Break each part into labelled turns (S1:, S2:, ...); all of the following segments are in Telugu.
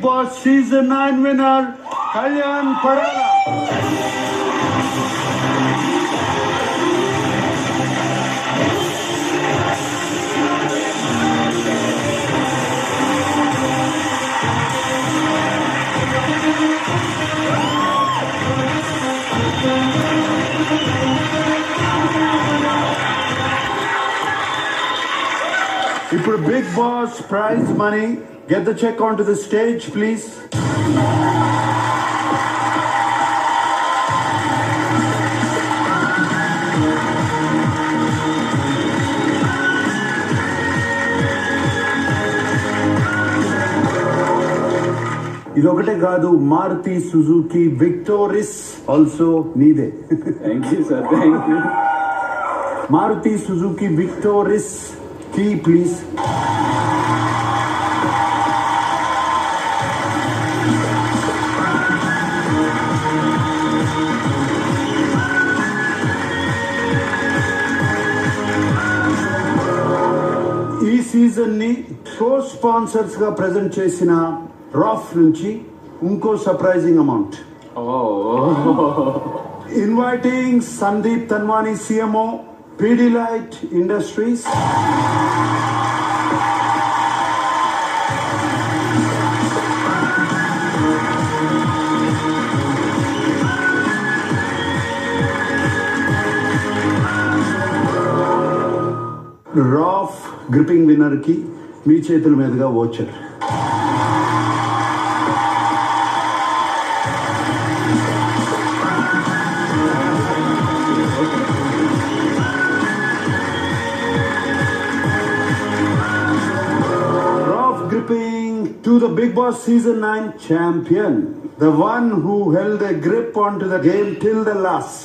S1: Big Boss Season 9 winner, Kalyan Parala. ఇప్పుడు Bigg Boss prize money. Get the check onto the stage, please. ఇదొకటే కాదు, మారుతి సుజుకి విక్టోరిస్ ఆల్సో నీదే.
S2: Thank you sir, thank you.
S1: Maruti Suzuki Victoris key please. ఈ సీజన్ ని షో స్పాన్సర్స్ గా ప్రెజెంట్ చేసిన రాఫ్ నుంచి ఇంకో surprising amount. Inviting Sandeep Tanwani, CMO, Pidilite industries. Raff gripping winner కి మీ చేతుల మీదుగా voucher. Raff gripping to the Big Boss Season 9 champion, the one who held a grip onto the game till the last.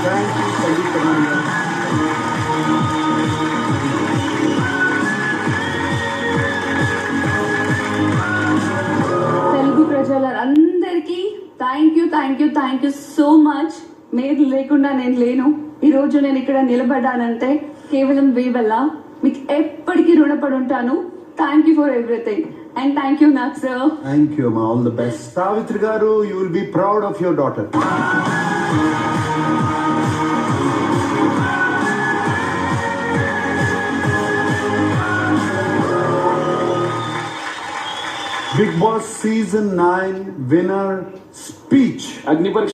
S1: Thank you, Sandeep Tamania.
S3: Telugu ప్రజలందరికీ థ్యాంక్ యూ సో మచ్. మీరు లేకుండా నేను లేను. ఈరోజు నేను ఇక్కడ నిలబడ్డానంటే కేవలం మీ వల్ల. మీకు ఎప్పటికీ రుణపడి ఉంటాను. Thank you for everything and thank you నాకు sir.
S1: Thank you, ma. All the best. Savitri garu, you will be proud of your daughter. Big Boss Season 9 winner speech.
S2: అగ్ని పరీక్ష